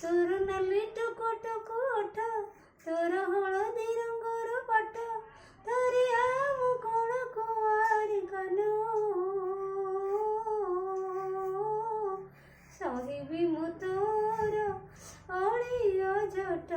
तोर नाली टुको टुको ओठ तोर हलदी रंगर पाट धरिया मु कण कुआरी कानो सहिबी मु तोर अलिया जट।